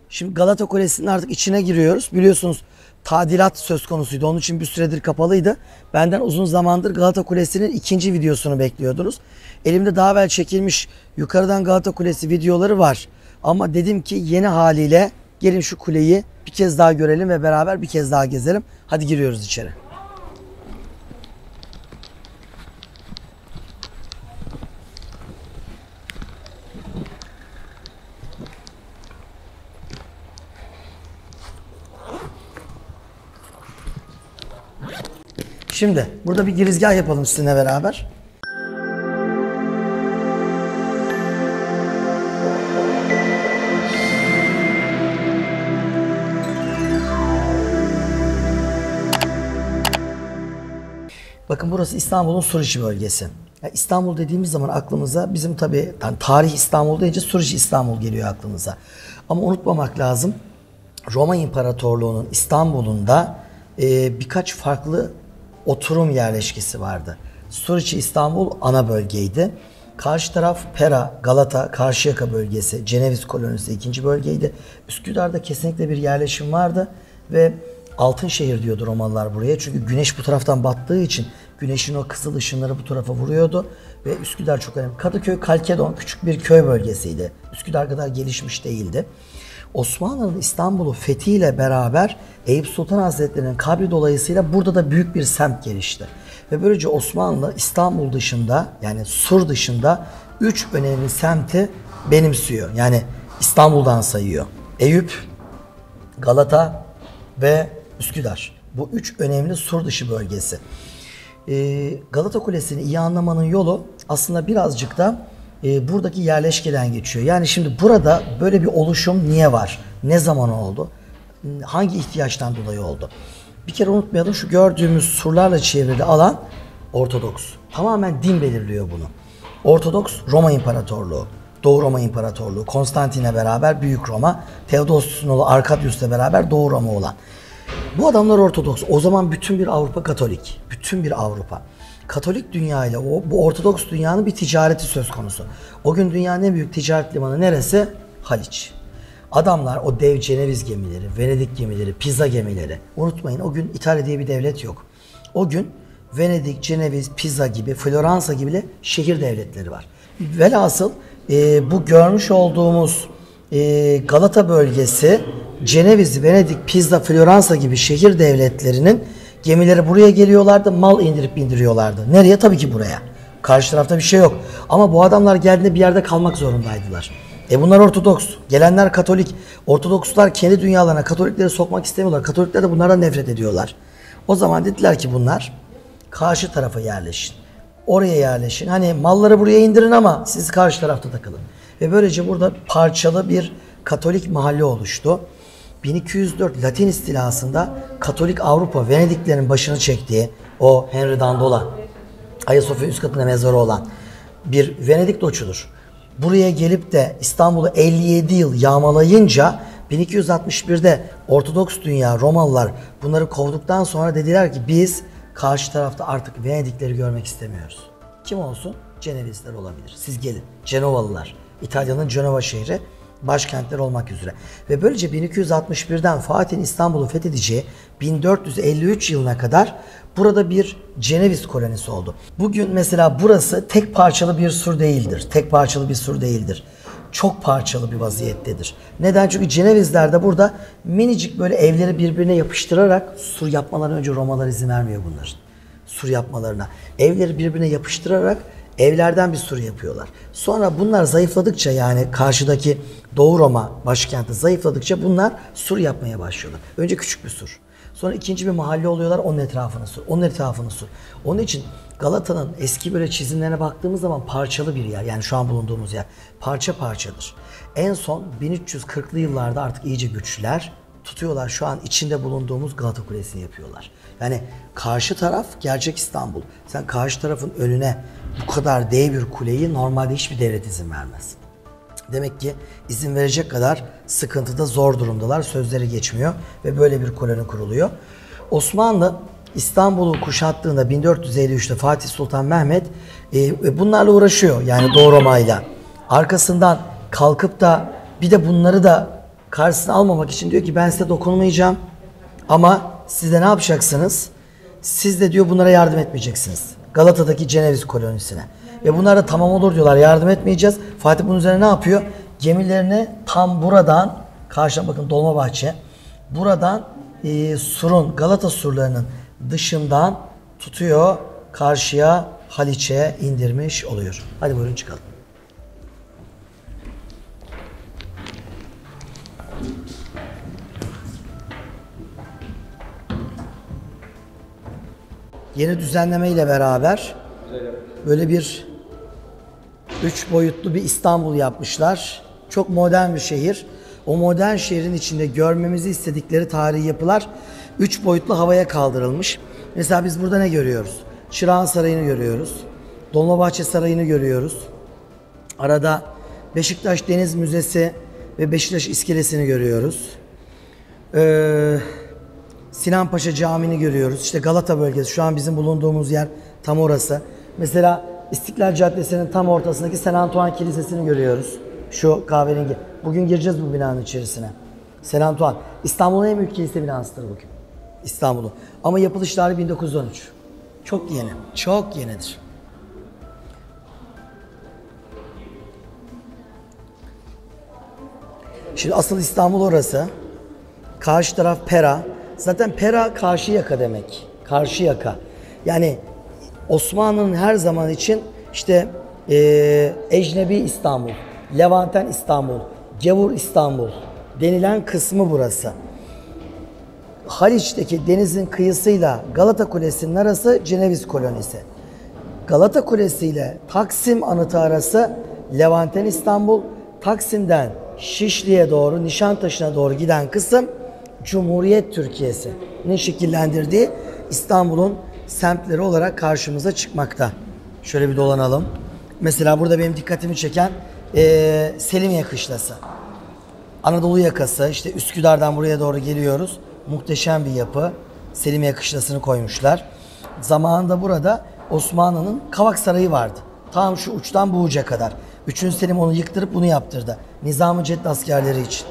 Şimdi Galata Kulesi'nin artık içine giriyoruz. Biliyorsunuz tadilat söz konusuydu. Onun için bir süredir kapalıydı. Benden uzun zamandır Galata Kulesi'nin ikinci videosunu bekliyordunuz. Elimde daha evvel çekilmiş yukarıdan Galata Kulesi videoları var. Ama dedim ki yeni haliyle gelin şu kuleyi bir kez daha görelim ve beraber bir kez daha gezelim. Hadi giriyoruz içeri. Şimdi burada bir girizgah yapalım sizinle beraber. Bakın burası İstanbul'un Suriçi bölgesi. Yani İstanbul dediğimiz zaman aklımıza bizim tabii yani tarih İstanbul deyince Suriçi İstanbul geliyor aklımıza. Ama unutmamak lazım Roma İmparatorluğu'nun İstanbul'unda birkaç farklı oturum yerleşkesi vardı. Suriçi İstanbul ana bölgeydi. Karşı taraf Pera, Galata, Karşıyaka bölgesi, Ceneviz kolonisi ikinci bölgeydi. Üsküdar'da kesinlikle bir yerleşim vardı ve Altınşehir diyordu Romalılar buraya. Çünkü güneş bu taraftan battığı için güneşin o kızıl ışınları bu tarafa vuruyordu ve Üsküdar çok önemli. Kadıköy, Kalkedon küçük bir köy bölgesiydi. Üsküdar kadar gelişmiş değildi. Osmanlı'nın İstanbul'u fethiyle beraber Eyüp Sultan Hazretleri'nin kabri dolayısıyla burada da büyük bir semt gelişti. Ve böylece Osmanlı İstanbul dışında yani Sur dışında 3 önemli semti benimsiyor. Yani İstanbul'dan sayıyor. Eyüp, Galata ve Üsküdar. Bu 3 önemli Sur dışı bölgesi. Galata Kulesi'ni iyi anlamanın yolu aslında birazcık da buradaki yerleşkeden geçiyor. Yani şimdi burada böyle bir oluşum niye var? Ne zaman oldu? Hangi ihtiyaçtan dolayı oldu? Bir kere unutmayalım şu gördüğümüz surlarla çevrili alan Ortodoks. Tamamen din belirliyor bunu. Ortodoks Roma İmparatorluğu, Doğu Roma İmparatorluğu, Konstantin'le beraber Büyük Roma, Theodosius'un oğlu Arkadius'la beraber Doğu Roma olan. Bu adamlar Ortodoks. O zaman bütün bir Avrupa Katolik. Bütün bir Avrupa. Katolik dünya ile bu Ortodoks dünyanın bir ticareti söz konusu. O gün dünyanın en büyük ticaret limanı neresi? Haliç. Adamlar o dev Ceneviz gemileri, Venedik gemileri, Pisa gemileri. Unutmayın o gün İtalya diye bir devlet yok. O gün Venedik, Ceneviz, Pisa gibi, Floransa gibi de şehir devletleri var. Velhasıl bu görmüş olduğumuz Galata bölgesi, Ceneviz, Venedik, Pisa, Floransa gibi şehir devletlerinin gemileri buraya geliyorlardı, mal indirip indiriyorlardı. Nereye? Tabii ki buraya. Karşı tarafta bir şey yok. Ama bu adamlar geldiğinde bir yerde kalmak zorundaydılar. Bunlar Ortodoks. Gelenler Katolik. Ortodokslar kendi dünyalarına Katolikleri sokmak istemiyorlar. Katolikler de bunlardan nefret ediyorlar. O zaman dediler ki bunlar karşı tarafa yerleşin. Oraya yerleşin. Hani malları buraya indirin ama siz karşı tarafta takılın. Ve böylece burada parçalı bir Katolik mahalle oluştu. 1204 Latin istilasında Katolik Avrupa Venediklerin başını çektiği o Henry Dandola, Ayasofya üst katında mezarı olan bir Venedik doçudur. Buraya gelip de İstanbul'u 57 yıl yağmalayınca 1261'de Ortodoks dünya Romalılar bunları kovduktan sonra dediler ki biz karşı tarafta artık Venedikleri görmek istemiyoruz. Kim olsun? Cenevizler olabilir. Siz gelin. Cenovalılar. İtalya'nın Cenova şehri başkentler olmak üzere. Ve böylece 1261'den Fatih'in İstanbul'u fethedeceği 1453 yılına kadar burada bir Ceneviz kolonisi oldu. Bugün mesela burası tek parçalı bir sur değildir. Tek parçalı bir sur değildir. Çok parçalı bir vaziyettedir. Neden? Çünkü Cenevizler de burada minicik böyle evleri birbirine yapıştırarak sur yapmalarına önce Romalılar izin vermiyor bunların. Sur yapmalarına. Evleri birbirine yapıştırarak evlerden bir sur yapıyorlar. Sonra bunlar zayıfladıkça yani karşıdaki Doğu Roma başkenti zayıfladıkça bunlar sur yapmaya başlıyorlar. Önce küçük bir sur. Sonra ikinci bir mahalle oluyorlar onun etrafını sur. Onun etrafını sur. Onun için Galata'nın eski böyle çizimlerine baktığımız zaman parçalı bir yer. Yani şu an bulunduğumuz yer. Parça parçadır. En son 1340'lı yıllarda artık iyice güçlüler tutuyorlar. Şu an içinde bulunduğumuz Galata Kulesi'ni yapıyorlar. Yani karşı taraf gerçek İstanbul. Sen karşı tarafın önüne bu kadar dev bir kuleyi normalde hiçbir devlet izin vermez. Demek ki izin verecek kadar sıkıntıda zor durumdalar. Sözleri geçmiyor ve böyle bir koloni kuruluyor. Osmanlı İstanbul'u kuşattığında 1453'te Fatih Sultan Mehmet bunlarla uğraşıyor. Yani Doğu Roma'yla. Arkasından kalkıp da bir de bunları da Karşısına almamak için diyor ki ben size dokunmayacağım ama siz de ne yapacaksınız? Siz de diyor bunlara yardım etmeyeceksiniz. Galata'daki Ceneviz kolonisine. Ve bunlar da tamam olur diyorlar, yardım etmeyeceğiz. Fatih bunun üzerine ne yapıyor? Gemilerini tam buradan, karşıdan bakın Dolmabahçe, buradan surun, Galata surlarının dışından tutuyor, karşıya Haliç'e indirmiş oluyor. Hadi buyurun çıkalım. Yeni düzenleme ile beraber böyle bir 3 boyutlu bir İstanbul yapmışlar. Çok modern bir şehir. O modern şehrin içinde görmemizi istedikleri tarihi yapılar 3 boyutlu havaya kaldırılmış. Mesela biz burada ne görüyoruz? Çırağan Sarayı'nı görüyoruz. Dolmabahçe Sarayı'nı görüyoruz. Arada Beşiktaş Deniz Müzesi ve Beşiktaş İskelesi'ni görüyoruz. Sinan Paşa Camii'ni görüyoruz. İşte Galata bölgesi. Şu an bizim bulunduğumuz yer tam orası. Mesela İstiklal Caddesi'nin tam ortasındaki Saint Antoine Kilisesi'ni görüyoruz. Şu kahverengi. Bugün gireceğiz bu binanın içerisine. Saint Antoine. İstanbul'un en büyük kilise binasıdır bugün. İstanbul'un. Ama yapılış tarihi 1913. Çok yeni. Çok yenidir. Şimdi asıl İstanbul orası. Karşı taraf Pera. Zaten Pera Karşıyaka demek. Karşıyaka. Yani Osmanlı'nın her zaman için işte Ecnebi İstanbul, Levanten İstanbul, Gavur İstanbul denilen kısmı burası. Haliç'teki denizin kıyısıyla Galata Kulesi'nin arası Ceneviz kolonisi. Galata Kulesi ile Taksim Anıtı arası Levanten İstanbul, Taksim'den Şişli'ye doğru, Nişantaşı'na doğru giden kısım Cumhuriyet Türkiye'sinin şekillendirdiği İstanbul'un semtleri olarak karşımıza çıkmakta. Şöyle bir dolanalım. Mesela burada benim dikkatimi çeken Selimiye Kışlası. Anadolu yakası, işte Üsküdar'dan buraya doğru geliyoruz. Muhteşem bir yapı. Selimiye Kışlası'nı koymuşlar. Zamanında burada Osmanlı'nın Kavak Sarayı vardı. Tam şu uçtan bu uca kadar. 3. Selim onu yıktırıp bunu yaptırdı. Nizam-ı Cedd askerleri için.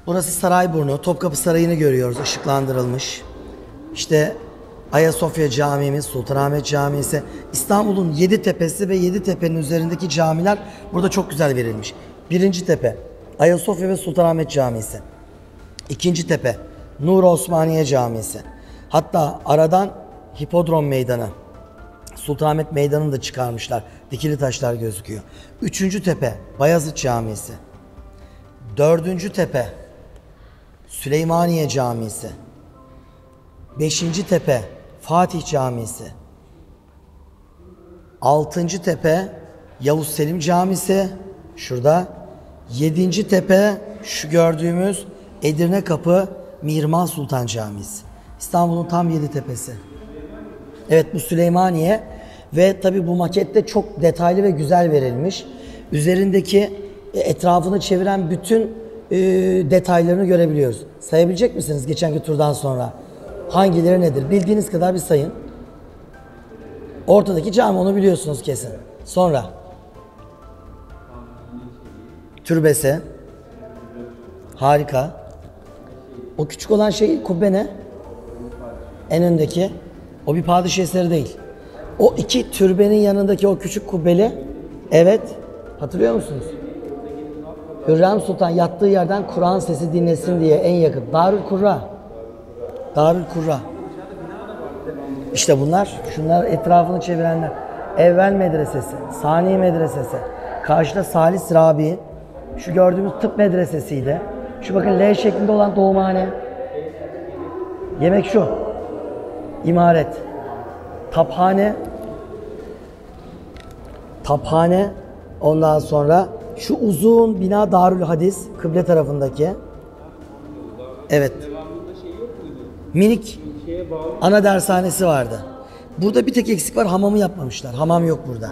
Burası Sarayburnu. Topkapı Sarayı'nı görüyoruz. Işıklandırılmış. İşte Ayasofya Camimiz, Sultanahmet Camisi. İstanbul'un 7 tepesi ve 7 tepenin üzerindeki camiler burada çok güzel verilmiş. 1. tepe Ayasofya ve Sultanahmet Camisi. 2. tepe Nur Osmaniye Camisi. Hatta aradan Hipodrom Meydanı, Sultanahmet Meydanı'nı da çıkarmışlar. Dikili taşlar gözüküyor. 3. tepe Bayezid Camisi. 4. tepe Süleymaniye Camisi. 5. tepe Fatih Camisi. 6. tepe Yavuz Selim Camisi. Şurada. 7. tepe şu gördüğümüz Edirne Kapı Mihrimah Sultan Camisi. İstanbul'un tam 7 tepesi. Evet, bu Süleymaniye ve tabi bu makette çok detaylı ve güzel verilmiş. Üzerindeki etrafını çeviren bütün detaylarını görebiliyoruz. Sayabilecek misiniz geçenki turdan sonra? Hangileri nedir? Bildiğiniz kadar bir sayın. Ortadaki cami, onu biliyorsunuz kesin. Sonra türbesi. Harika. O küçük olan şey kubbe ne? En öndeki. O bir padişah eseri değil. O iki türbenin yanındaki o küçük kubbeli. Evet. Hatırlıyor musunuz? Hürrem Sultan yattığı yerden Kur'an sesi dinlesin diye en yakın. Darül Kurra. Darül Kurra. İşte bunlar. Şunlar etrafını çevirenler. Evvel medresesi. Sani medresesi. Karşıda Salis Rabi. Şu gördüğümüz tıp medresesiydi. Şu bakın L şeklinde olan doğumhane. Yemek şu. İmaret. Taphane. Taphane. Ondan sonra şu uzun bina Darül Hadis. Kıble tarafındaki. Evet. Minik ana dershanesi vardı. Burada bir tek eksik var. Hamamı yapmamışlar. Hamam yok burada.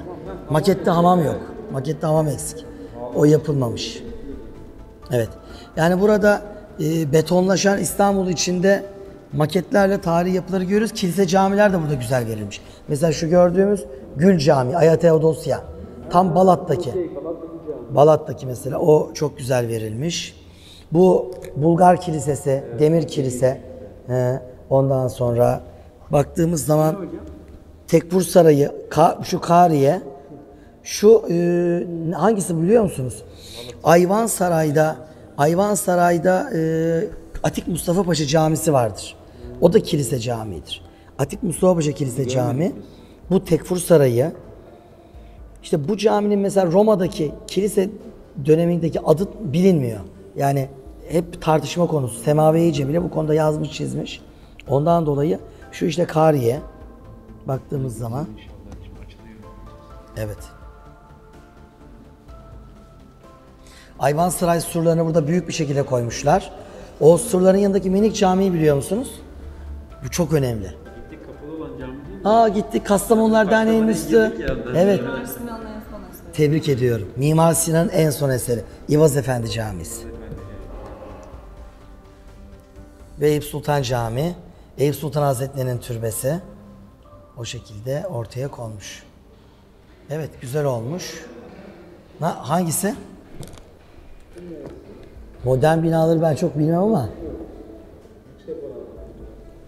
Makette hamam yok. Makette hamam eksik. O yapılmamış. Evet. Yani burada betonlaşan İstanbul içinde maketlerle tarihi yapıları görüyoruz. Kilise, camiler de burada güzel verilmiş. Mesela şu gördüğümüz Gül Camii, Aya Teodosya. Tam Balat'taki. Balat'taki mesela o çok güzel verilmiş. Bu Bulgar Kilisesi, Demir Kilise. Ondan sonra baktığımız zaman Tekfur Sarayı, şu Kariye, şu hangisi biliyor musunuz? Ayvansaray'da Atik Mustafa Paşa Camisi vardır. O da kilise camidir. Atik Mustafa Paşa Kilise Cami. Bu Tekfur Sarayı. İşte bu caminin mesela Roma'daki kilise dönemindeki adı bilinmiyor. Yani hep tartışma konusu. Semavi Cemile bu konuda yazmış çizmiş. Ondan dolayı şu işte Kariye baktığımız zaman. Evet. Ayvansaray surlarını burada büyük bir şekilde koymuşlar. O surların yanındaki minik camiyi biliyor musunuz? Bu çok önemli. Gittik, kapalı olan cami değil mi? Gittik Kastamonular Derneği'nin üstü. Evet. Mimar Sinan'ın en son eseri. Tebrik ediyorum. Mimar Sinan'ın en son eseri. İvaz Efendi Camisi. Ve Eyüp Sultan Camii. Eyüp Sultan Hazretleri'nin türbesi. O şekilde ortaya konmuş. Evet, güzel olmuş. Hangisi? Modern binaları ben çok bilmem ama.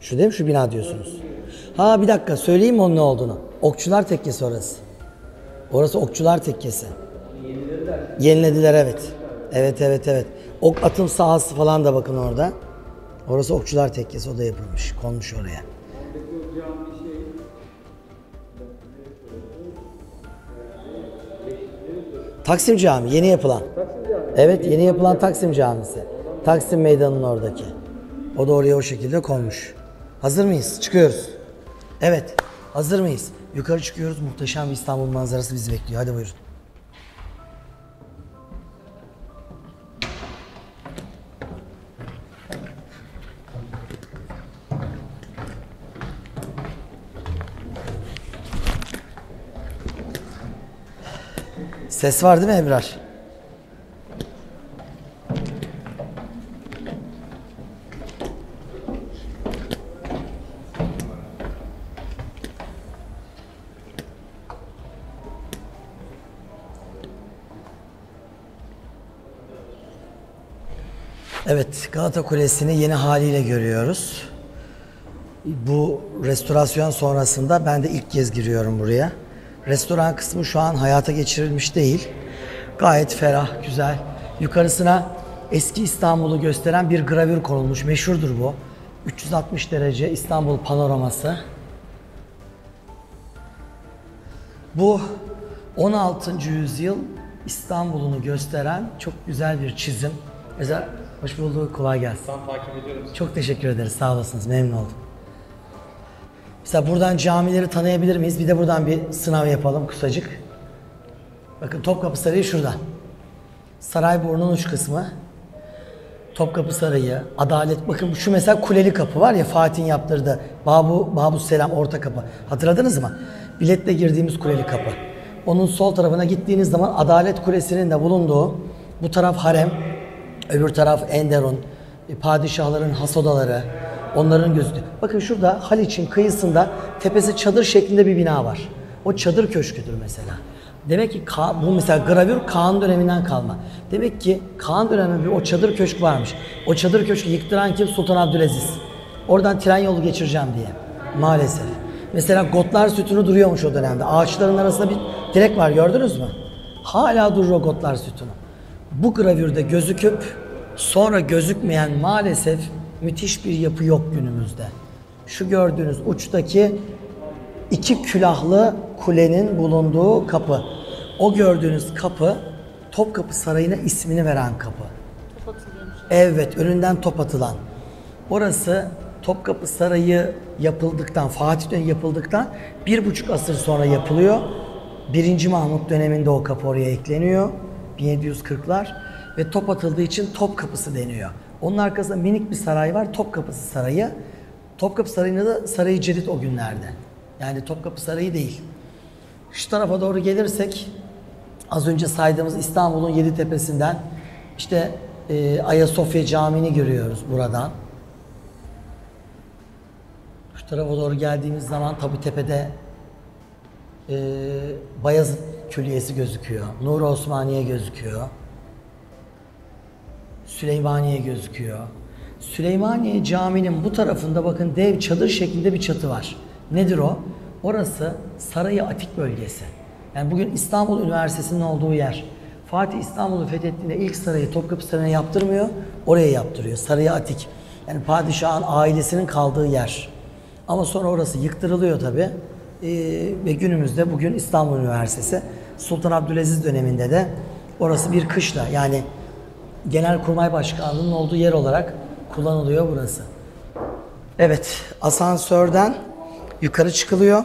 Şu değil mi? Şu bina diyorsunuz. Bir dakika söyleyeyim mi onun ne olduğunu? Okçular Tekkesi orası. Orası Okçular Tekkesi. Yenilediler evet. Evet. Ok atım sahası falan da bakın orada. Orası Okçular Tekkesi, o da yapılmış. Konmuş oraya. Taksim Camii yeni yapılan. Evet, yeni yapılan Taksim Camisi. Taksim Meydanı'nın oradaki. O da oraya o şekilde konmuş. Hazır mıyız? Çıkıyoruz. Evet, hazır mıyız? Yukarı çıkıyoruz. Muhteşem bir İstanbul manzarası bizi bekliyor. Hadi buyurun. Ses var değil mi Ebrar? Evet, Galata Kulesi'ni yeni haliyle görüyoruz. Bu restorasyon sonrasında ben de ilk kez giriyorum buraya. Restoran kısmı şu an hayata geçirilmiş değil. Gayet ferah, güzel. Yukarısına eski İstanbul'u gösteren bir gravür konulmuş. Meşhurdur bu. 360 derece İstanbul panoraması. Bu 16. yüzyıl İstanbul'unu gösteren çok güzel bir çizim. Mesela hoş bulduk, kolay gelsin. Tam takip ediyorum. Çok teşekkür ederiz, sağ olasınız, memnun oldum. Mesela buradan camileri tanıyabilir miyiz? Bir de buradan bir sınav yapalım kısacık. Bakın Topkapı Sarayı şurada. Sarayburnu'nun uç kısmı. Topkapı Sarayı, Adalet. Bakın şu mesela Kuleli Kapı var ya, Fatih'in yaptırdığı. Babu Selam orta kapı. Hatırladınız mı? Biletle girdiğimiz Kuleli Kapı. Onun sol tarafına gittiğiniz zaman Adalet Kulesi'nin de bulunduğu, bu taraf harem, öbür taraf Enderun, padişahların has odaları, onların gözüktüğü. Bakın şurada Haliç'in kıyısında tepesi çadır şeklinde bir bina var. O çadır köşküdür mesela. Demek ki bu mesela gravür Kaan döneminden kalma. Demek ki Kaan döneminde o çadır köşk varmış. O çadır köşkü yıktıran kim? Sultan Abdülaziz. Oradan tren yolu geçireceğim diye. Maalesef. Mesela Gotlar Sütunu duruyormuş o dönemde. Ağaçların arasında bir direk var, gördünüz mü? Hala durur o Gotlar Sütunu. Bu gravürde gözüküp sonra gözükmeyen maalesef müthiş bir yapı yok günümüzde. Şu gördüğünüz uçtaki iki külahlı kulenin bulunduğu kapı. O gördüğünüz kapı Topkapı Sarayı'na ismini veren kapı. Evet, önünden top atılan. Orası Topkapı Sarayı yapıldıktan, Fatih dönemi yapıldıktan 1,5 asır sonra yapılıyor. 1. Mahmut döneminde o kapı oraya ekleniyor. 1740'lar ve top atıldığı için Topkapısı deniyor. Onun arkasında minik bir saray var, Topkapısı Sarayı. Topkapı Sarayı'nda da Sarayı Cedid o günlerde. Yani Topkapı Sarayı değil. Şu tarafa doğru gelirsek az önce saydığımız İstanbul'un Yeditepe'sinden işte Ayasofya Camii'ni görüyoruz buradan. Şu tarafa doğru geldiğimiz zaman tabi tepede Bayezid Külliyesi gözüküyor. Nur-i Osmaniye gözüküyor. Süleymaniye gözüküyor. Süleymaniye Camii'nin bu tarafında bakın dev çadır şeklinde bir çatı var. Nedir o? Orası Sarayı Atik bölgesi. Yani bugün İstanbul Üniversitesi'nin olduğu yer. Fatih İstanbul'u fethettiğinde ilk sarayı Topkapı Sarayı'na yaptırmıyor, oraya yaptırıyor. Sarayı Atik. Yani padişahın ailesinin kaldığı yer. Ama sonra orası yıktırılıyor tabi. Ve günümüzde bugün İstanbul Üniversitesi. Sultan Abdülaziz döneminde de orası bir kışla, yani Genelkurmay Başkanlığı'nın olduğu yer olarak kullanılıyor burası. Evet, asansörden yukarı çıkılıyor.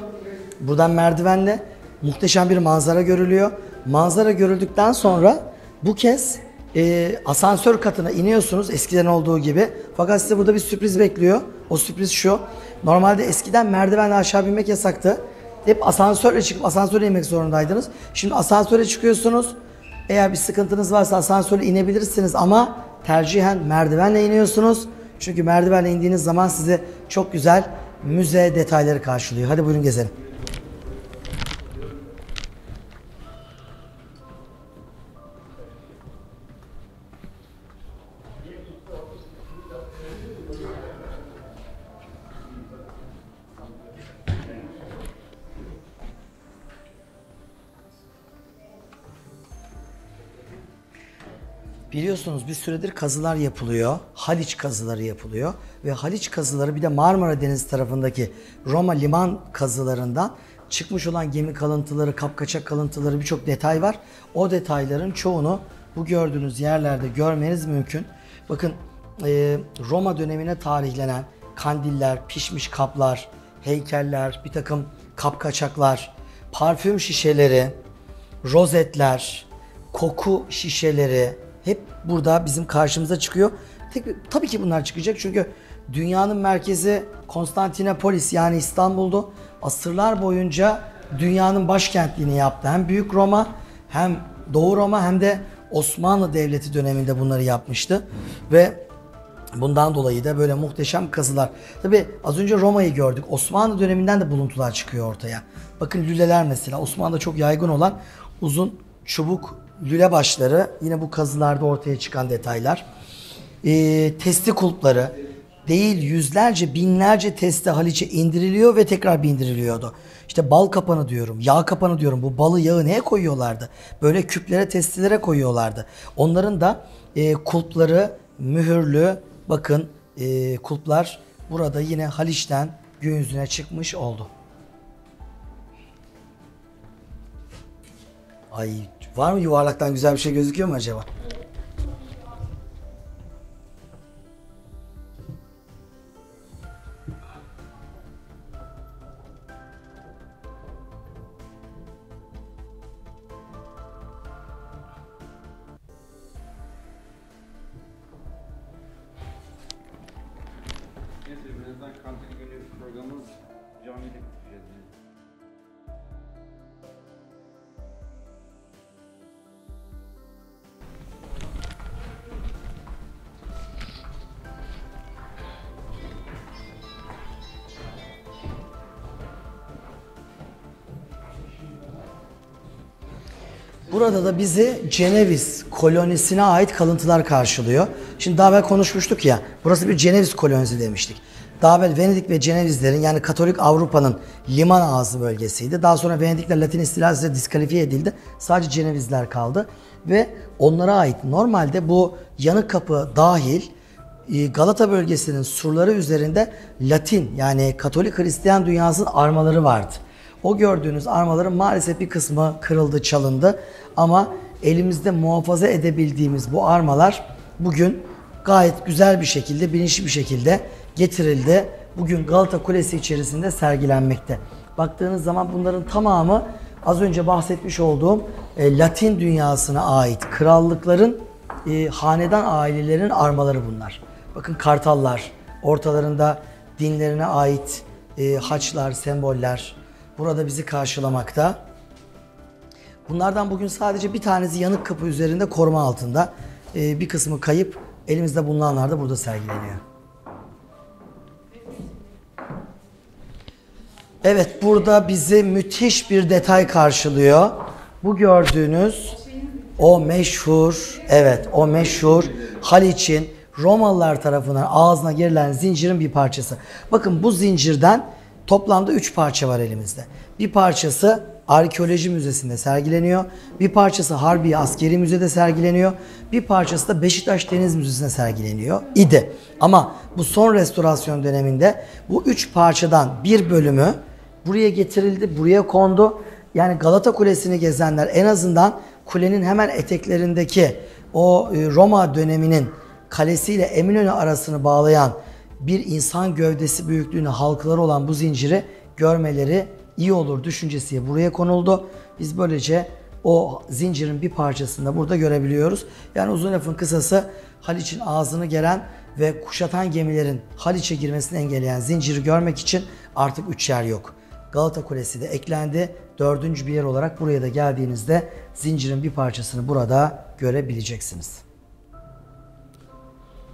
Buradan merdivenle muhteşem bir manzara görülüyor. Manzara görüldükten sonra bu kez asansör katına iniyorsunuz eskiden olduğu gibi. Fakat size burada bir sürpriz bekliyor. O sürpriz şu. Normalde eskiden merdivenle aşağı binmek yasaktı. Hep asansörle çıkıp asansöre inmek zorundaydınız. Şimdi asansöre çıkıyorsunuz. Eğer bir sıkıntınız varsa asansöre inebilirsiniz ama tercihen merdivenle iniyorsunuz. Çünkü merdivenle indiğiniz zaman sizi çok güzel müze detayları karşılıyor. Hadi buyurun gezelim. Biliyorsunuz bir süredir kazılar yapılıyor. Haliç kazıları yapılıyor. Ve Haliç kazıları bir de Marmara Denizi tarafındaki Roma liman kazılarından çıkmış olan gemi kalıntıları, kapkaçak kalıntıları birçok detay var. O detayların çoğunu bu gördüğünüz yerlerde görmeniz mümkün. Bakın Roma dönemine tarihlenen kandiller, pişmiş kaplar, heykeller, bir takım kapkaçaklar, parfüm şişeleri, rozetler, koku şişeleri hep burada bizim karşımıza çıkıyor. Tabii ki bunlar çıkacak çünkü dünyanın merkezi Konstantinopolis yani İstanbul'du. Asırlar boyunca dünyanın başkentliğini yaptı. Hem Büyük Roma hem Doğu Roma hem de Osmanlı Devleti döneminde bunları yapmıştı. Ve bundan dolayı da böyle muhteşem kazılar. Tabii az önce Roma'yı gördük. Osmanlı döneminden de buluntular çıkıyor ortaya. Bakın lüleler mesela Osmanlı'da çok yaygın olan uzun çubuk lüle başları yine bu kazılarda ortaya çıkan detaylar. Testi kulpları değil yüzlerce binlerce testi Haliç'e indiriliyor ve tekrar bindiriliyordu. İşte bal kapanı diyorum, yağ kapanı diyorum. Bu balı yağı neye koyuyorlardı? Böyle küplere, testilere koyuyorlardı. Onların da kulpları mühürlü. Bakın kulplar burada yine Haliç'ten gün yüzüne çıkmış oldu. Ay var mı yuvarlaktan güzel bir şey gözüküyor mu acaba? Neyse birazdan kantin günü programımız camiyle bitireceğiz. Burada da bizi Ceneviz kolonisine ait kalıntılar karşılıyor. Şimdi daha evvel konuşmuştuk ya, burası bir Ceneviz kolonisi demiştik. Daha evvel Venedik ve Cenevizlerin yani Katolik Avrupa'nın liman ağzı bölgesiydi. Daha sonra Venedikler Latin istilası diskalifiye edildi. Sadece Cenevizler kaldı ve onlara ait normalde bu Yanıkapı dahil Galata bölgesinin surları üzerinde Latin yani Katolik Hristiyan dünyasının armaları vardı. O gördüğünüz armaların maalesef bir kısmı kırıldı, çalındı. Ama elimizde muhafaza edebildiğimiz bu armalar bugün gayet güzel bir şekilde, bilinçli bir şekilde getirildi. Bugün Galata Kulesi içerisinde sergilenmekte. Baktığınız zaman bunların tamamı az önce bahsetmiş olduğum Latin dünyasına ait krallıkların, hanedan ailelerin armaları bunlar. Bakın kartallar, ortalarında dinlerine ait haçlar, semboller burada bizi karşılamakta. Bunlardan bugün sadece bir tanesi Yanıkkapı üzerinde koruma altında. Bir kısmı kayıp. Elimizde bulunanlar da burada sergileniyor. Evet, burada bizi müthiş bir detay karşılıyor. Bu gördüğünüz o meşhur, evet o meşhur Haliç'in Romalılar tarafından ağzına girilen zincirin bir parçası. Bakın bu zincirden toplamda 3 parça var elimizde. Bir parçası Arkeoloji Müzesi'nde sergileniyor. Bir parçası Harbiye Askeri Müze'de sergileniyor. Bir parçası da Beşiktaş Deniz Müzesi'nde sergileniyor idi. Ama bu son restorasyon döneminde bu 3 parçadan bir bölümü buraya getirildi, buraya kondu. Yani Galata Kulesi'ni gezenler en azından kulenin hemen eteklerindeki o Roma döneminin kalesiyle Eminönü arasını bağlayan bir insan gövdesi büyüklüğüne halkaları olan bu zinciri görmeleri iyi olur düşüncesiyle buraya konuldu. Biz böylece o zincirin bir parçasını da burada görebiliyoruz. Yani uzun lafın kısası Haliç'in ağzını geren ve kuşatan gemilerin Haliç'e girmesini engelleyen zinciri görmek için artık 3 yer yok. Galata Kulesi de eklendi. 4. bir yer olarak buraya da geldiğinizde zincirin bir parçasını burada görebileceksiniz.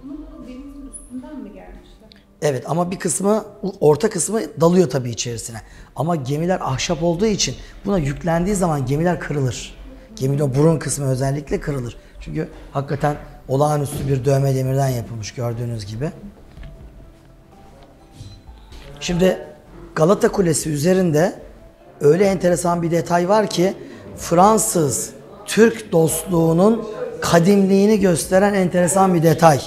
Bu denizin üstünden mi gelmişler? Evet ama bir kısmı, orta kısmı dalıyor tabii içerisine. Ama gemiler ahşap olduğu için buna yüklendiği zaman gemiler kırılır. Geminin o burun kısmı özellikle kırılır. Çünkü hakikaten olağanüstü bir dövme demirden yapılmış gördüğünüz gibi. Şimdi Galata Kulesi üzerinde öyle enteresan bir detay var ki Fransız-Türk dostluğunun kadimliğini gösteren enteresan bir detay.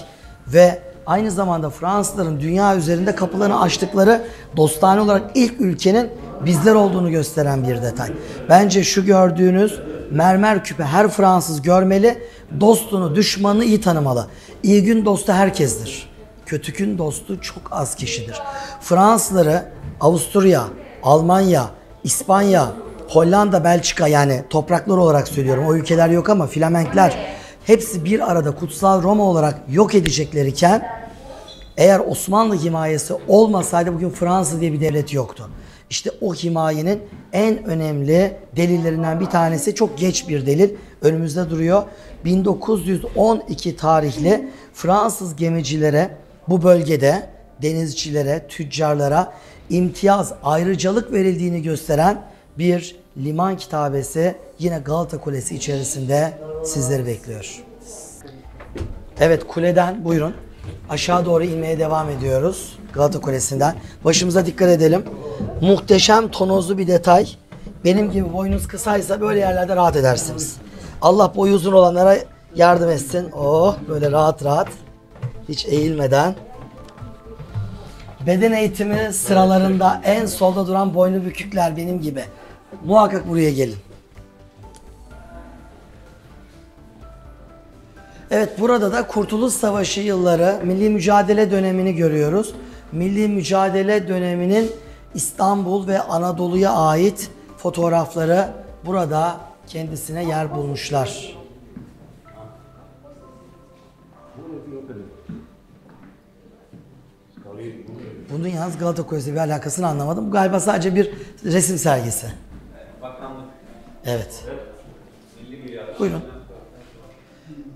Ve aynı zamanda Fransızların dünya üzerinde kapılarını açtıkları dostane olarak ilk ülkenin bizler olduğunu gösteren bir detay. Bence şu gördüğünüz mermer küpe her Fransız görmeli, dostunu, düşmanını iyi tanımalı. İyi gün dostu herkestir. Kötü gün dostu çok az kişidir. Fransızları Avusturya, Almanya, İspanya, Hollanda, Belçika yani topraklar olarak söylüyorum. O ülkeler yok ama Flemenkler hepsi bir arada kutsal Roma olarak yok edeceklerken eğer Osmanlı himayesi olmasaydı bugün Fransa diye bir devlet yoktu. İşte o himayenin en önemli delillerinden bir tanesi çok geç bir delil önümüzde duruyor. 1912 tarihli Fransız gemicilere bu bölgede denizcilere, tüccarlara imtiyaz, ayrıcalık verildiğini gösteren bir liman kitabesi yine Galata Kulesi içerisinde sizleri bekliyor. Evet kuleden buyurun. Aşağı doğru inmeye devam ediyoruz Galata Kulesi'nden. Başımıza dikkat edelim. Muhteşem tonozlu bir detay. Benim gibi boyunuz kısaysa böyle yerlerde rahat edersiniz. Allah boyu uzun olanlara yardım etsin. Oh böyle rahat rahat. Hiç eğilmeden. Beden eğitimi sıralarında en solda duran boynu bükükler benim gibi. Muhakkak buraya gelin. Evet burada da Kurtuluş Savaşı yılları milli mücadele dönemini görüyoruz. Milli mücadele döneminin İstanbul ve Anadolu'ya ait fotoğrafları burada kendisine yer bulmuşlar. Bunun yalnız Galata Kulesi bir alakasını anlamadım. Bu galiba sadece bir resim sergisi. Bakanlık. Evet. Buyurun.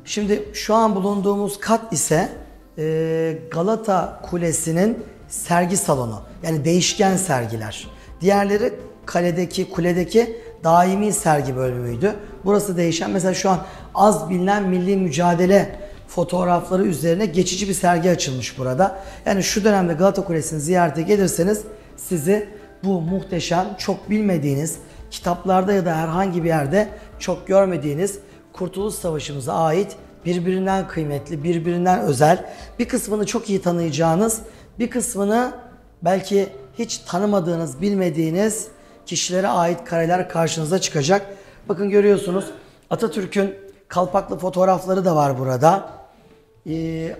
Şimdi şu an bulunduğumuz kat ise Galata Kulesi'nin sergi salonu. Yani değişken sergiler. Diğerleri kuledeki daimi sergi bölümüydü. Burası değişen. Mesela şu an az bilinen milli mücadele fotoğrafları üzerine geçici bir sergi açılmış burada. Yani şu dönemde Galata Kulesi'ni ziyarete gelirseniz sizi bu muhteşem, çok bilmediğiniz, kitaplarda ya da herhangi bir yerde çok görmediğiniz Kurtuluş Savaşı'mıza ait birbirinden kıymetli, birbirinden özel, bir kısmını çok iyi tanıyacağınız, bir kısmını belki hiç tanımadığınız, bilmediğiniz kişilere ait kareler karşınıza çıkacak. Bakın görüyorsunuz Atatürk'ün kalpaklı fotoğrafları da var burada.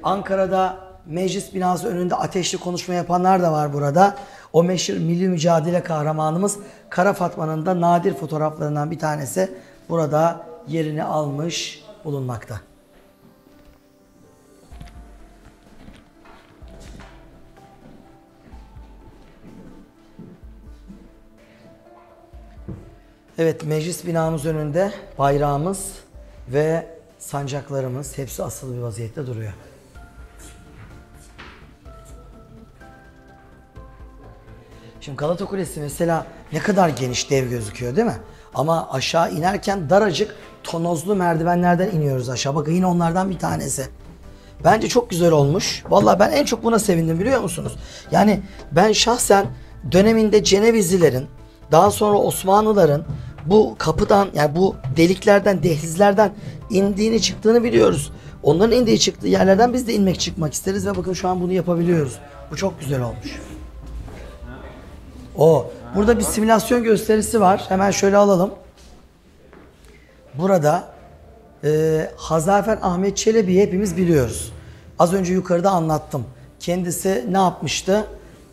Ankara'da meclis binası önünde ateşli konuşma yapanlar da var burada. O meşhur milli mücadele kahramanımız Kara Fatma'nın da nadir fotoğraflarından bir tanesi burada yerini almış bulunmakta. Evet, meclis binamız önünde bayrağımız ve sancaklarımız hepsi asılı bir vaziyette duruyor. Şimdi Galata Kulesi mesela ne kadar geniş, dev gözüküyor değil mi? Ama aşağı inerken daracık tonozlu merdivenlerden iniyoruz aşağı. Bakın yine onlardan bir tanesi. Bence çok güzel olmuş. Vallahi ben en çok buna sevindim, biliyor musunuz? Yani ben şahsen döneminde Cenevizlilerin, daha sonra Osmanlıların bu kapıdan, yani bu deliklerden, dehlizlerden indiğini çıktığını biliyoruz. Onların indiği çıktığı yerlerden biz de inmek çıkmak isteriz ve bakın şu an bunu yapabiliyoruz. Bu çok güzel olmuş. Burada bir simülasyon gösterisi var. Hemen şöyle alalım. Burada Hazarfen Ahmet Çelebi'yi hepimiz biliyoruz. Az önce yukarıda anlattım. Kendisi ne yapmıştı?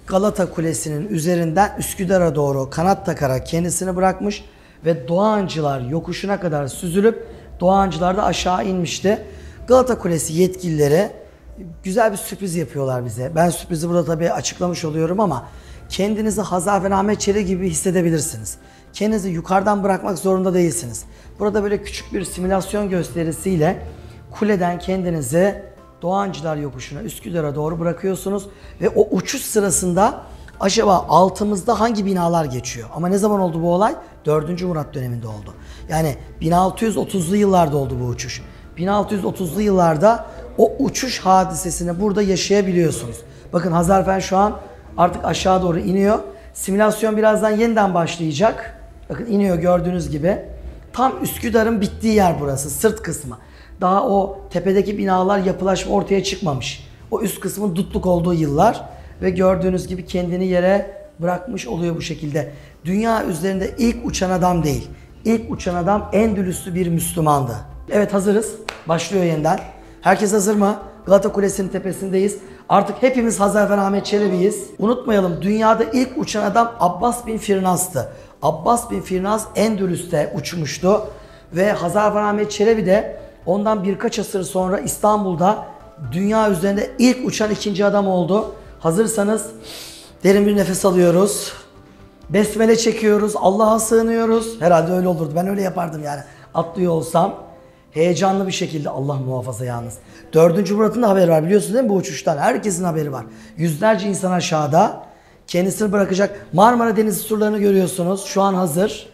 Galata Kulesi'nin üzerinden Üsküdar'a doğru kanat takarak kendisini bırakmış ve Doğancılar yokuşuna kadar süzülüp Doğancılar da aşağı inmişti. Galata Kulesi yetkilileri güzel bir sürpriz yapıyorlar bize. Ben sürprizi burada tabii açıklamış oluyorum ama kendinizi Hazarfen Ahmet Çelebi gibi hissedebilirsiniz. Kendinizi yukarıdan bırakmak zorunda değilsiniz. Burada böyle küçük bir simülasyon gösterisiyle kuleden kendinizi Doğancılar yokuşuna, Üsküdar'a doğru bırakıyorsunuz ve o uçuş sırasında acaba altımızda hangi binalar geçiyor? Ama ne zaman oldu bu olay? 4. Murat döneminde oldu. Yani 1630'lu yıllarda oldu bu uçuş. 1630'lu yıllarda o uçuş hadisesini burada yaşayabiliyorsunuz. Bakın Hazarfen şu an artık aşağı doğru iniyor. Simülasyon birazdan yeniden başlayacak. Bakın iniyor gördüğünüz gibi. Tam Üsküdar'ın bittiği yer burası, sırt kısmı. Daha o tepedeki binalar, yapılaşma ortaya çıkmamış. O üst kısmın dutluk olduğu yıllar ve gördüğünüz gibi kendini yere bırakmış oluyor bu şekilde. Dünya üzerinde ilk uçan adam değil. İlk uçan adam Endülüslü bir Müslümandı. Evet, hazırız. Başlıyor yeniden. Herkes hazır mı? Galata Kulesi'nin tepesindeyiz. Artık hepimiz Hazarfen Ahmet Çelebi'yiz. Unutmayalım, dünyada ilk uçan adam Abbas bin Firnas'tı. Abbas bin Firnas Endülüs'te uçmuştu ve Hazarfen Ahmet Çelebi de ondan birkaç asır sonra İstanbul'da dünya üzerinde ilk uçan ikinci adam oldu. Hazırsanız derin bir nefes alıyoruz. Besmele çekiyoruz. Allah'a sığınıyoruz. Herhalde öyle olurdu. Ben öyle yapardım yani. Atlıyor olsam. Heyecanlı bir şekilde, Allah muhafaza yalnız. 4. Murat'ın da haberi var, biliyorsunuz değil mi bu uçuştan? Herkesin haberi var. Yüzlerce insan aşağıda kendisini bırakacak. Marmara Denizi surlarını görüyorsunuz. Şu an hazır.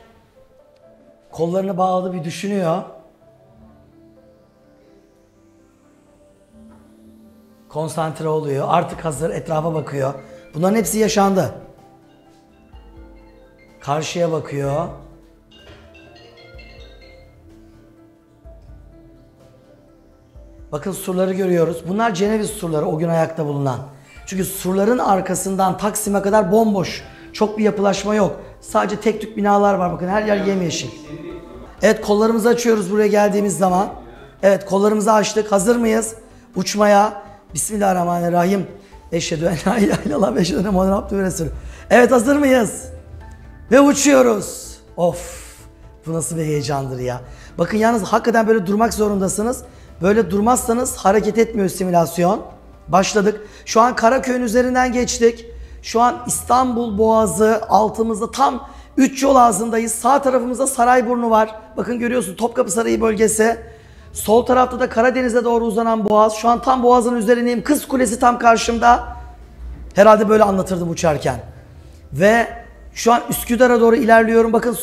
Kollarını bağladı, bir düşünüyor. Konsantre oluyor. Artık hazır. Etrafa bakıyor. Bunların hepsi yaşandı. Karşıya bakıyor. Bakın surları görüyoruz. Bunlar Ceneviz surları, o gün ayakta bulunan. Çünkü surların arkasından Taksim'e kadar bomboş. Çok bir yapılaşma yok. Sadece tek tük binalar var. Bakın her yer yemyeşil. Evet, kollarımızı açıyoruz buraya geldiğimiz zaman. Evet, kollarımızı açtık. Hazır mıyız? Uçmaya. Bismillahirrahmanirrahim. Eşhedü en la ilahe illallah ve eşhedü enne Muhammeden abdühü ve resulühü. Evet, hazır mıyız? Ve uçuyoruz. Of! Bu nasıl bir heyecandır ya. Bakın yalnız hakikaten böyle durmak zorundasınız. Böyle durmazsanız hareket etmiyor simülasyon. Başladık. Şu an Karaköy'ün üzerinden geçtik. Şu an İstanbul Boğazı altımızda, tam 3 yol ağzındayız. Sağ tarafımızda Sarayburnu var. Bakın görüyorsun, Topkapı Sarayı bölgesi. Sol tarafta da Karadeniz'e doğru uzanan Boğaz. Şu an tam Boğaz'ın üzerindeyim. Kız Kulesi tam karşımda. Herhalde böyle anlatırdım uçarken. Ve şu an Üsküdar'a doğru ilerliyorum. Bakın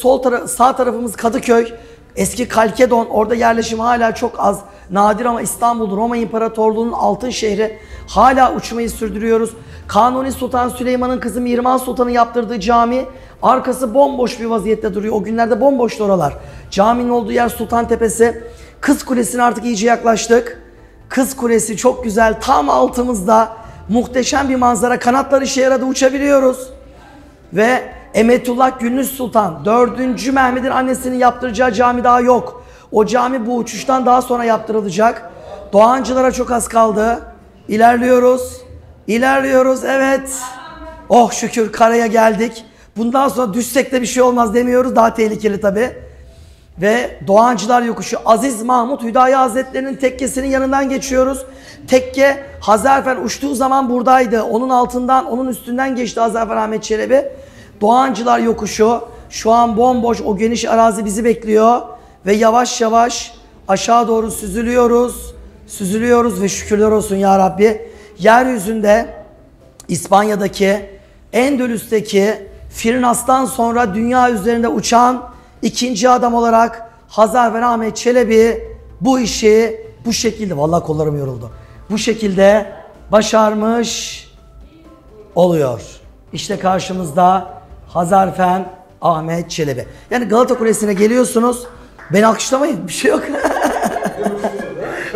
sağ tarafımız Kadıköy. Eski Kalkedon. Orada yerleşim hala çok az. Nadir ama İstanbul, Roma İmparatorluğu'nun altın şehri. Hala uçmayı sürdürüyoruz. Kanuni Sultan Süleyman'ın kızı Mihrimah Sultan'ın yaptırdığı cami. Arkası bomboş bir vaziyette duruyor. O günlerde bomboştu oralar. Caminin olduğu yer Sultan Tepesi. Kız Kulesi'ne artık iyice yaklaştık. Kız Kulesi çok güzel. Tam altımızda muhteşem bir manzara. Kanatlar işe yaradı. Uçabiliyoruz. Ve Emetullah Gündüz Sultan 4. Mehmet'in annesinin yaptıracağı cami daha yok. O cami bu uçuştan daha sonra yaptırılacak. Doğancılara çok az kaldı. İlerliyoruz. İlerliyoruz, evet. Oh şükür, karaya geldik. Bundan sonra düşsek de bir şey olmaz demiyoruz. Daha tehlikeli tabii. Ve Doğancılar Yokuşu, Aziz Mahmut Hüdayi Hazretleri'nin tekkesinin yanından geçiyoruz. Tekke Hazarfen uçtuğu zaman buradaydı. Onun altından, onun üstünden geçti Hazarfen Ahmet Çelebi. Doğancılar Yokuşu şu an bomboş, o geniş arazi bizi bekliyor. Ve yavaş yavaş aşağı doğru süzülüyoruz. Süzülüyoruz ve şükürler olsun ya Rabbi. Yeryüzünde İspanya'daki, Endülüs'teki Firnas'tan sonra dünya üzerinde uçan İkinci adam olarak Hazarfen Ahmet Çelebi bu işi bu şekilde, vallahi kollarım yoruldu, bu şekilde başarmış oluyor. İşte karşımızda Hazarfen Ahmet Çelebi. Yani Galata Kulesi'ne geliyorsunuz, beni alkışlamayın, bir şey yok.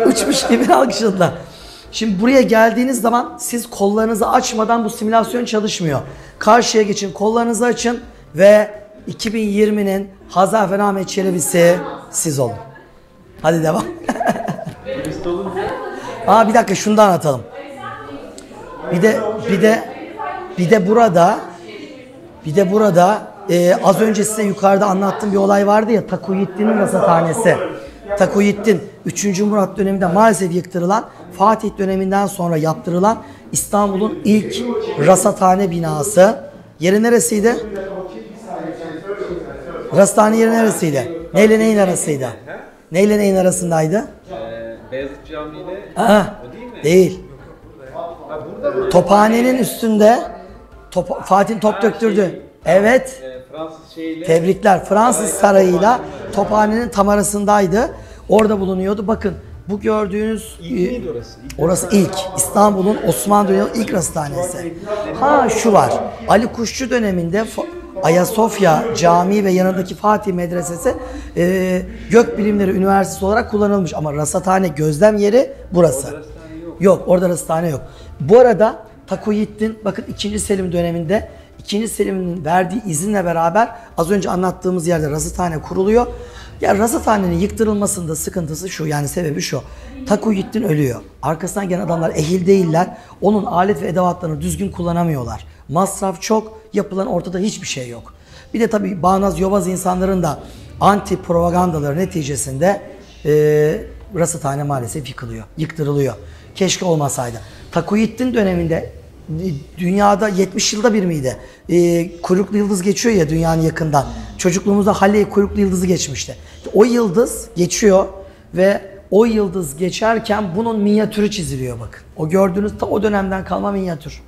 Uçmuş gibi alkışladılar. Şimdi buraya geldiğiniz zaman siz kollarınızı açmadan bu simülasyon çalışmıyor. Karşıya geçin, kollarınızı açın ve 2020'nin Hazarfen Ahmet Çelebi'si siz olun. Hadi devam. Bir dakika şunu da anlatalım. Bir de burada az önce size yukarıda anlattığım bir olay vardı ya, Takuyittin'in rasathanesi. Takuyittin 3. Murat döneminde maalesef yıktırılan, Fatih döneminden sonra yaptırılan İstanbul'un ilk rasathane binası. Yeri neresiydi? Rasathane yeri neresiydi? Neyle neyin arasıydı? Neyle neyin arasındaydı? Beyazıt Camii ile o değil mi? Değil. Tophanenin üstünde Fatih'in top döktürdü. Evet. Fransız şeyiyle. Tebrikler. Fransız sarayıyla Tophane'nin tam arasındaydı. Orada bulunuyordu. Bakın bu gördüğünüz orası ilk. İstanbul'un Osmanlı dönemi ilk rastathanesi. Şu var. Ali Kuşçu döneminde Ayasofya Camii ve yanındaki Fatih Medresesi Gökbilimleri Üniversitesi olarak kullanılmış. Ama rasathane gözlem yeri burası. Yok, orada rasathane yok. Bu arada Takuyittin bakın 2. Selim döneminde 2. Selim'in verdiği izinle beraber az önce anlattığımız yerde rasathane kuruluyor. Ya rasathanenin yıktırılmasında sıkıntısı şu, yani sebebi şu. Takuyittin ölüyor. Arkasından gelen adamlar ehil değiller. Onun alet ve edevatlarını düzgün kullanamıyorlar. Masraf çok, yapılan ortada hiçbir şey yok. Bir de tabii bağnaz yobaz insanların da anti propagandaları neticesinde rasathane maalesef yıkılıyor, yıktırılıyor. Keşke olmasaydı. Takuyittin döneminde dünyada 70 yılda bir miydi? Kuyruklu yıldız geçiyor ya dünyanın yakından. Çocukluğumuzda Halley kuyruklu yıldızı geçmişti. O yıldız geçiyor ve o yıldız geçerken bunun minyatürü çiziliyor bakın. O gördüğünüz ta o dönemden kalma minyatür.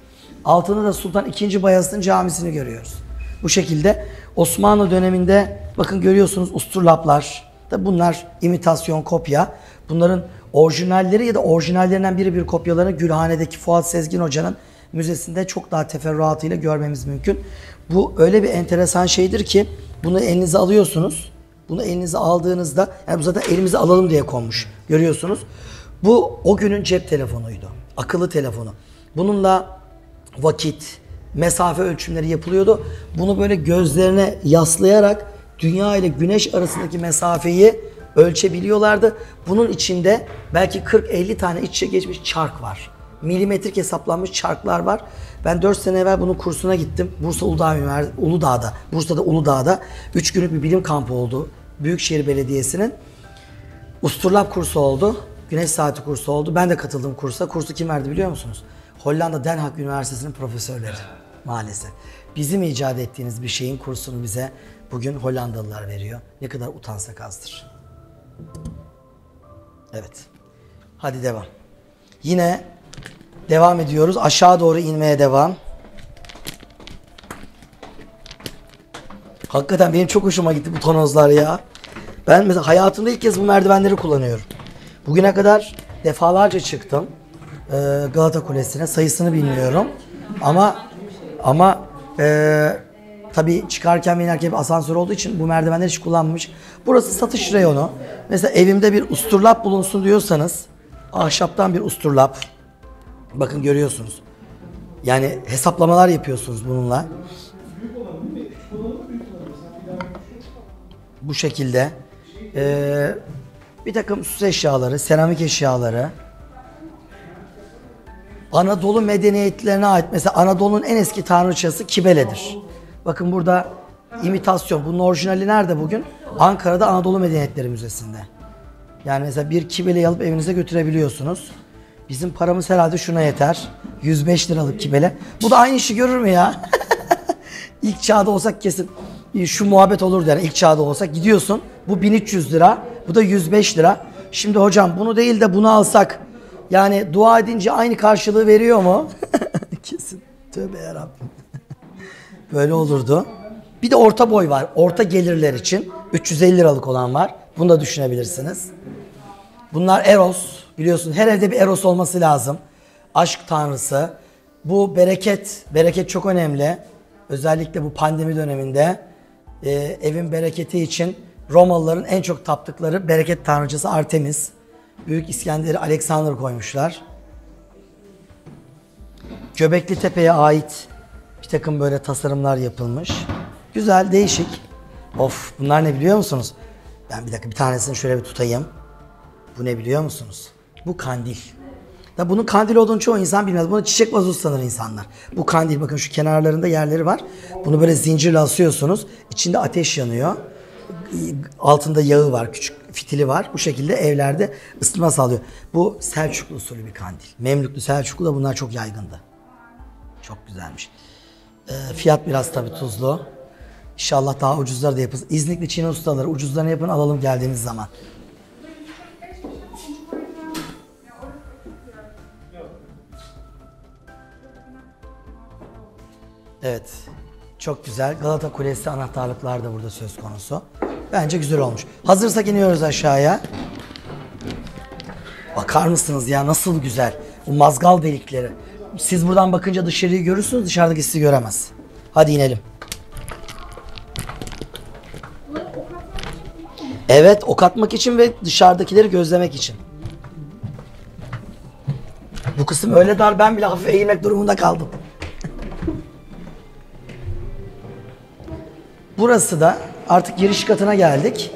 Altında da Sultan II. Bayezid'in camisini görüyoruz. Bu şekilde Osmanlı döneminde bakın görüyorsunuz usturlaplar. Tabi bunlar imitasyon, kopya. Bunların orijinalleri ya da orijinallerinden bir kopyalarını Gülhane'deki Fuat Sezgin Hoca'nın müzesinde çok daha teferruatıyla görmemiz mümkün. Bu öyle bir enteresan şeydir ki bunu elinize alıyorsunuz. Bunu elinize aldığınızda, yani bu zaten elimize alalım diye konmuş. Görüyorsunuz. Bu o günün cep telefonuydu. Akıllı telefonu. Bununla vakit, mesafe ölçümleri yapılıyordu. Bunu böyle gözlerine yaslayarak dünya ile güneş arasındaki mesafeyi ölçebiliyorlardı. Bunun içinde belki 40-50 tane iç içe geçmiş çark var. Milimetrik hesaplanmış çarklar var. Ben 4 sene evvel bunun kursuna gittim. Bursa Uludağ'da, Bursa'da Uludağ'da 3 günlük bir bilim kampı oldu. Büyükşehir Belediyesi'nin usturlap kursu oldu. Güneş saati kursu oldu. Ben de katıldım kursa. Kursu kim verdi biliyor musunuz? Hollanda Den Haag Üniversitesi'nin profesörleri. Maalesef. Bizim icat ettiğiniz bir şeyin kursunu bize bugün Hollandalılar veriyor. Ne kadar utansak azdır. Evet. Hadi devam. Yine devam ediyoruz. Aşağı doğru inmeye devam. Hakikaten benim çok hoşuma gitti bu tonozlar ya. Ben mesela hayatımda ilk kez bu merdivenleri kullanıyorum. Bugüne kadar defalarca çıktım Galata Kulesi'ne. Sayısını bilmiyorum. Ama tabii çıkarken ve inerken bir asansör olduğu için bu merdivenleri hiç kullanmamış. Burası satış reyonu. Mesela evimde bir usturlap bulunsun diyorsanız ahşaptan bir usturlap. Bakın görüyorsunuz. Yani hesaplamalar yapıyorsunuz bununla. Bu şekilde. Bir takım süs eşyaları, seramik eşyaları. Anadolu medeniyetlerine ait. Mesela Anadolu'nun en eski tanrıçası Kibele'dir. Bakın burada imitasyon. Bunun orijinali nerede bugün? Ankara'da Anadolu Medeniyetleri Müzesi'nde. Yani mesela bir Kibele'yi alıp evinize götürebiliyorsunuz. Bizim paramız herhalde şuna yeter. 105 liralık Kibele. Bu da aynı işi görür mü ya? İlk çağda olsak kesin şu muhabbet olurdu yani. İlk çağda olsak gidiyorsun. Bu 1300 lira. Bu da 105 lira. Şimdi hocam bunu değil de bunu alsak yani dua edince aynı karşılığı veriyor mu? Kesin. Tövbe yarabbim. Böyle olurdu. Bir de orta boy var. Orta gelirler için 350 liralık olan var. Bunu da düşünebilirsiniz. Bunlar Eros. Biliyorsun her evde bir Eros olması lazım. Aşk tanrısı. Bu bereket. Bereket çok önemli. Özellikle bu pandemi döneminde evin bereketi için Romalıların en çok taptıkları bereket tanrıçası Artemis. Büyük İskender'i Alexander koymuşlar. Göbekli Tepe'ye ait bir takım böyle tasarımlar yapılmış. Güzel, değişik. Of, bunlar ne biliyor musunuz? Ben bir dakika bir tanesini şöyle bir tutayım. Bu ne biliyor musunuz? Bu kandil. Da bunun kandil olduğunu çoğu insan bilmez. Bunu çiçek vazosu sanır insanlar. Bu kandil, bakın şu kenarlarında yerleri var. Bunu böyle zincirle asıyorsunuz. İçinde ateş yanıyor. Altında yağı var, küçük fitili var. Bu şekilde evlerde ısıtma sağlıyor. Bu Selçuklu usulü bir kandil. Memlüklü, Selçuklu da bunlar çok yaygındı. Çok güzelmiş. Fiyat biraz tabii tuzlu. İnşallah daha ucuzları da yapılır. İznikli Çin ustaları ucuzlarını yapın, alalım geldiğimiz zaman. Evet. Çok güzel. Galata Kulesi anahtarlıklar da burada söz konusu. Bence güzel olmuş. Hazırsak iniyoruz aşağıya. Bakar mısınız ya nasıl güzel. Bu mazgal delikleri. Siz buradan bakınca dışarıyı görürsünüz, dışarıdaki sizi göremez. Hadi inelim. Evet, ok atmak için ve dışarıdakileri gözlemek için. Bu kısım öyle dar, ben bile hafif eğilmek durumunda kaldım. Burası da artık giriş katına geldik.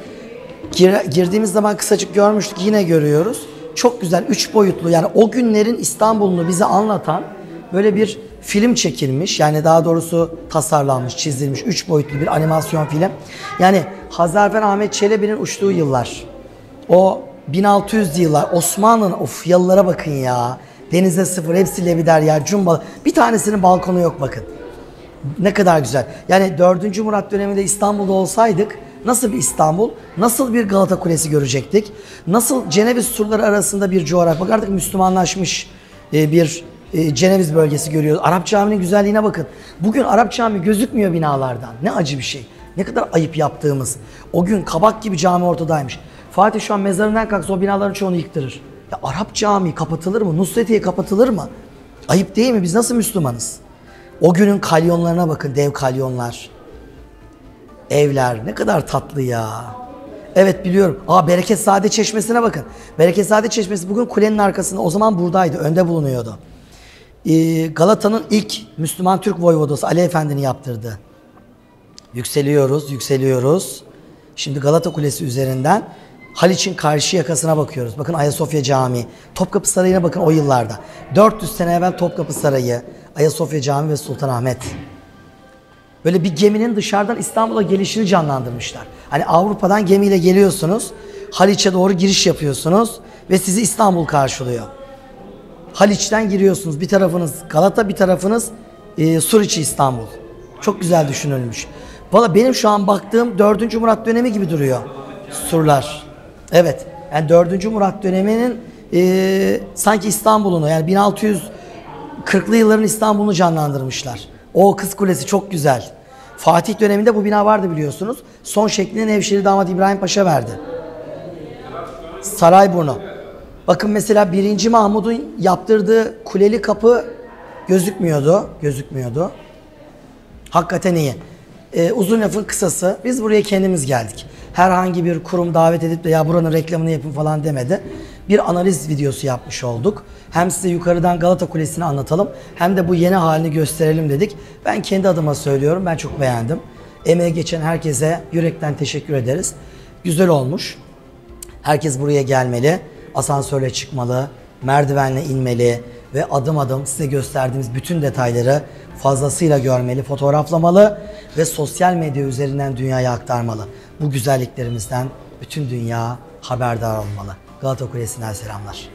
Girdiğimiz zaman kısacık görmüştük, yine görüyoruz. Çok güzel, 3 boyutlu, yani o günlerin İstanbul'unu bize anlatan böyle bir film çekilmiş. Yani daha doğrusu tasarlanmış, çizilmiş 3 boyutlu bir animasyon film. Yani Hazarfen Ahmet Çelebi'nin uçtuğu yıllar. O 1600'lü yıllar, Osmanlı'nın, of yalılara bakın ya. Denize sıfır, hepsi lebider ya, cumbalı. Bir tanesinin balkonu yok bakın. Ne kadar güzel. Yani 4. Murat döneminde İstanbul'da olsaydık nasıl bir İstanbul, nasıl bir Galata Kulesi görecektik? Nasıl Ceneviz surları arasında bir coğrafya, bak artık Müslümanlaşmış bir Ceneviz bölgesi görüyoruz. Arap Camii'nin güzelliğine bakın. Bugün Arap Camii gözükmüyor binalardan. Ne acı bir şey. Ne kadar ayıp yaptığımız. O gün kabak gibi cami ortadaymış. Fatih şu an mezarından kalksa o binaların çoğunu yıktırır. Ya Arap Camii kapatılır mı? Nusretiye kapatılır mı? Ayıp değil mi? Biz nasıl Müslümanız? O günün kalyonlarına bakın, dev kalyonlar. Evler ne kadar tatlı ya. Evet biliyorum. Bereketsade Çeşmesi'ne bakın. Bereketsade Çeşmesi bugün kulenin arkasında. O zaman buradaydı, önde bulunuyordu. Galata'nın ilk Müslüman Türk Voyvodosu Ali Efendi'nin yaptırdı. Yükseliyoruz, yükseliyoruz. Şimdi Galata Kulesi üzerinden Haliç'in karşı yakasına bakıyoruz. Bakın Ayasofya Camii. Topkapı Sarayı'na bakın o yıllarda. 400 sene evvel Topkapı Sarayı, Ayasofya Camii ve Sultanahmet. Böyle bir geminin dışarıdan İstanbul'a gelişini canlandırmışlar. Hani Avrupa'dan gemiyle geliyorsunuz, Haliç'e doğru giriş yapıyorsunuz ve sizi İstanbul karşılıyor. Haliç'ten giriyorsunuz. Bir tarafınız Galata, bir tarafınız Suriçi İstanbul. Çok güzel düşünülmüş. Valla benim şu an baktığım 4. Murat dönemi gibi duruyor surlar. Evet. Yani 4. Murat döneminin sanki İstanbul'unu, yani 1640'lı yılların İstanbul'unu canlandırmışlar. O Kız Kulesi çok güzel. Fatih döneminde bu bina vardı biliyorsunuz. Son şeklini Nevşehir Damat İbrahim Paşa verdi. Sarayburnu. Bakın mesela 1. Mahmud'un yaptırdığı kuleli kapı gözükmüyordu. Gözükmüyordu. Hakikaten iyi. Uzun lafın kısası, biz buraya kendimiz geldik. Herhangi bir kurum davet edip de ya buranın reklamını yapın falan demedi. Bir analiz videosu yapmış olduk. Hem size yukarıdan Galata Kulesi'ni anlatalım, hem de bu yeni halini gösterelim dedik. Ben kendi adıma söylüyorum, ben çok beğendim. Emeğe geçen herkese yürekten teşekkür ederiz. Güzel olmuş. Herkes buraya gelmeli, asansörle çıkmalı, merdivenle inmeli ve adım adım size gösterdiğimiz bütün detayları fazlasıyla görmeli, fotoğraflamalı ve sosyal medya üzerinden dünyaya aktarmalı. Bu güzelliklerimizden bütün dünya haberdar olmalı. Galata Kulesi'nden selamlar.